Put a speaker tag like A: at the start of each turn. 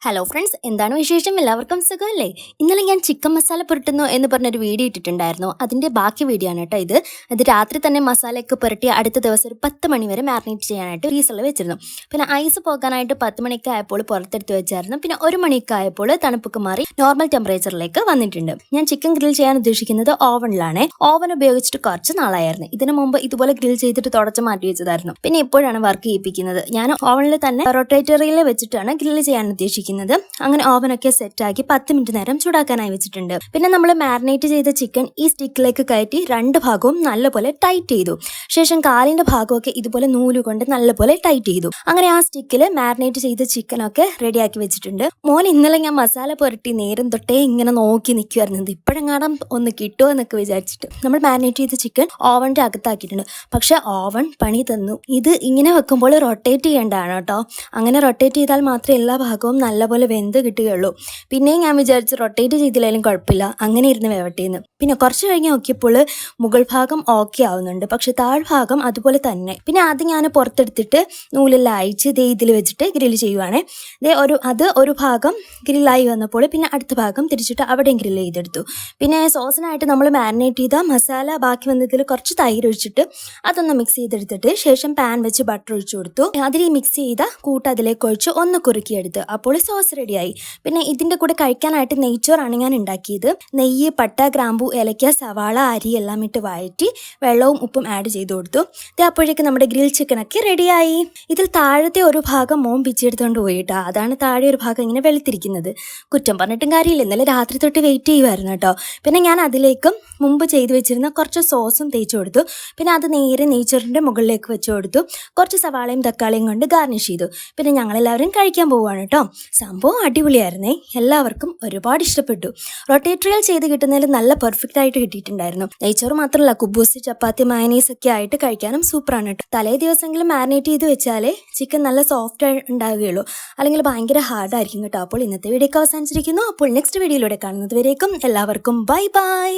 A: Hello friends, എന്താണ് വിശേഷം? എല്ലാവർക്കും സുഖമല്ലേ? ഇന്നലെ ഞാൻ ചിക്കൻ മസാല പുരട്ടുന്നു എന്ന് പറഞ്ഞൊരു വീഡിയോ ഇട്ടിട്ടുണ്ടായിരുന്നു. അതിൻ്റെ ബാക്കി വീഡിയോ ആണ് കേട്ടോ ഇത്. അത് രാത്രി തന്നെ മസാലയൊക്കെ പുരട്ടി അടുത്ത ദിവസം ഒരു 10 മണി വരെ മാരിനേറ്റ് ചെയ്യാനായിട്ട് ഫ്രീസറിൽ വെച്ചിരുന്നു. പിന്നെ ഐസ് പോകാനായിട്ട് 10 മണിക്ക് ആയപ്പോൾ പുറത്തെടുത്ത് വെച്ചായിരുന്നു. പിന്നെ 1 മണിക്ക് ആയപ്പോൾ തണുപ്പൊക്കെ മാറി നോർമൽ ടെമ്പറേച്ചറിലേക്ക് വന്നിട്ടുണ്ട്. ഞാൻ ചിക്കൻ ഗ്രിൽ ചെയ്യാൻ ഉദ്ദേശിക്കുന്നത് ഓവനിലാണ്. ഓവൻ ഉപയോഗിച്ചിട്ട് കുറച്ച് നാളായിരുന്നു. ഇതിനു മുമ്പ് ഇതുപോലെ ഗ്രിൽ ചെയ്തിട്ട് തുടച്ച് മാറ്റി വെച്ചതായിരുന്നു. പിന്നെ ഇപ്പോഴാണ് വർക്ക് ചെയ്യിപ്പിക്കുന്നത്. ഞാൻ ഓവനിൽ തന്നെ റൊട്ടേറ്ററിയിൽ വെച്ചിട്ടാണ് ഗ്രിൽ ചെയ്യാൻ ഉദ്ദേശിക്കുന്നത്. അങ്ങനെ ഓവനൊക്കെ സെറ്റാക്കി 10 മിനിറ്റ് നേരം ചൂടാക്കാനായി വെച്ചിട്ടുണ്ട്. പിന്നെ നമ്മൾ മാരിനേറ്റ് ചെയ്ത ചിക്കൻ ഈ സ്റ്റിക്കിലേക്ക് കയറ്റി 2 ഭാഗവും നല്ലപോലെ ടൈറ്റ് ചെയ്തു. ശേഷം കാലിന്റെ ഭാഗമൊക്കെ ഇതുപോലെ നൂല് കൊണ്ട് നല്ലപോലെ ടൈറ്റ് ചെയ്തു. അങ്ങനെ ആ സ്റ്റിക്കിൽ മാരിനേറ്റ് ചെയ്ത ചിക്കനൊക്കെ റെഡിയാക്കി വെച്ചിട്ടുണ്ട്. മോൻ ഇന്നലെ ഞാൻ മസാല പുരട്ടി നേരം തൊട്ടേ ഇങ്ങനെ നോക്കി നിൽക്കുമായിരുന്നത്. ഇപ്പോഴെങ്ങാനും ഒന്ന് കിട്ടുമോ എന്നൊക്കെ വിചാരിച്ചിട്ട് നമ്മൾ മാരിനേറ്റ് ചെയ്ത ചിക്കൻ ഓവൻ്റെ അകത്താക്കിയിട്ടുണ്ട്. പക്ഷെ ഓവൻ പണി തന്നു. ഇത് ഇങ്ങനെ വെക്കുമ്പോൾ റൊട്ടേറ്റ് ചെയ്യേണ്ടതാണ് കേട്ടോ. അങ്ങനെ റൊട്ടേറ്റ് ചെയ്താൽ മാത്രമേ എല്ലാ ഭാഗവും നല്ലപോലെ വെന്ത് കിട്ടുകയുള്ളൂ. പിന്നെയും ഞാൻ വിചാരിച്ച് റൊട്ടേറ്റ് ചെയ്തില്ലെങ്കിലും കുഴപ്പമില്ല, അങ്ങനെ ഇരുന്ന് വേവട്ടേന്ന്. പിന്നെ കുറച്ച് കഴിഞ്ഞ് നോക്കിയപ്പോൾ മുകൾ ഭാഗം ഓക്കെ ആവുന്നുണ്ട്, പക്ഷെ താഴ്ഭാഗം അതുപോലെ തന്നെ. പിന്നെ ആദ്യം ഞാൻ പുറത്തെടുത്തിട്ട് നൂലെല്ലാം അയച്ച് ഇതിൽ വെച്ചിട്ട് ഗ്രില്ല് ചെയ്യുവാണ്. ഒരു ഭാഗം ഗ്രില്ലായി വന്നപ്പോൾ പിന്നെ അടുത്ത ഭാഗം തിരിച്ചിട്ട് അവിടെയും ഗ്രില്ല് ചെയ്തെടുത്തു. പിന്നെ സോസിനായിട്ട് നമ്മൾ മാരിനേറ്റ് ചെയ്ത മസാല ബാക്കി വന്നതിൽ കുറച്ച് തൈര് ഒഴിച്ചിട്ട് അതൊന്ന് മിക്സ് ചെയ്തെടുത്തിട്ട് ശേഷം പാൻ വെച്ച് ബട്ടർ ഒഴിച്ചു കൊടുത്തു. അതിൽ മിക്സ് ചെയ്ത കൂട്ട് അതിലേക്ക് ഒഴിച്ച് ഒന്ന് കുറുക്കിയെടുത്ത് അപ്പോൾ സോസ് റെഡിയായി. പിന്നെ ഇതിൻ്റെ കൂടെ കഴിക്കാനായിട്ട് നെയ്ച്ചോറാണ് ഞാൻ ഉണ്ടാക്കിയത്. നെയ്യ്, പട്ട, ഗ്രാമ്പു, ഏലക്ക, സവാള, അരി എല്ലാം ഇട്ട് വഴറ്റി വെള്ളവും ഉപ്പും ആഡ് ചെയ്ത് കൊടുത്തു. അപ്പോഴേക്ക് നമ്മുടെ ഗ്രിൽ ചിക്കനൊക്കെ റെഡിയായി. ഇതിൽ താഴത്തെ ഒരു ഭാഗം മോൻ പിച്ചെടുത്തുകൊണ്ട് പോയിട്ടോ. അതാണ് താഴെ ഒരു ഭാഗം ഇങ്ങനെ വെളുത്തിരിക്കുന്നത്. കുറ്റം പറഞ്ഞിട്ടും കാര്യമില്ല, ഇന്നലെ രാത്രി തൊട്ട് വെയിറ്റ് ചെയ്യുമായിരുന്നു കേട്ടോ. പിന്നെ ഞാൻ അതിലേക്കും മുമ്പ് ചെയ്ത് വെച്ചിരുന്ന കുറച്ച് സോസും തേച്ച് കൊടുത്തു. പിന്നെ അത് നേരെ നെയ്ച്ചോറിൻ്റെ മുകളിലേക്ക് വെച്ച് കൊടുത്തു. കുറച്ച് സവാളയും തക്കാളിയും കൊണ്ട് ഗാർണിഷ് ചെയ്തു. പിന്നെ ഞങ്ങളെല്ലാവരും കഴിക്കാൻ പോവുകയാണ് കേട്ടോ. സംഭവം അടിപൊളിയായിരുന്നേ, എല്ലാവർക്കും ഒരുപാട് ഇഷ്ടപ്പെട്ടു. റൊട്ടേറ്ററിയൽ ചെയ്ത് കിട്ടുന്നതിൽ നല്ല പെർഫെക്റ്റ് ആയിട്ട് കിട്ടിയിട്ടുണ്ടായിരുന്നു. നെയ്ച്ചോറ് മാത്രമല്ല, കുബൂസ്, ചപ്പാത്തി, മയനീസ് ഒക്കെ ആയിട്ട് കഴിക്കാനും സൂപ്പറാണ് കേട്ടോ. തലേ ദിവസമെങ്കിലും മാരിനേറ്റ് ചെയ്ത് വെച്ചാലേ ചിക്കൻ നല്ല സോഫ്റ്റ് ഉണ്ടാവുകയുള്ളൂ, അല്ലെങ്കിൽ ഭയങ്കര ഹാർഡായിരിക്കും കേട്ടോ. അപ്പോൾ ഇന്നത്തെ വീഡിയോ അവസാനിച്ചിരിക്കുന്നു. അപ്പോൾ നെക്സ്റ്റ് വീഡിയോയിലൂടെ കാണുന്നത് വരേക്കും എല്ലാവർക്കും ബൈ ബൈ.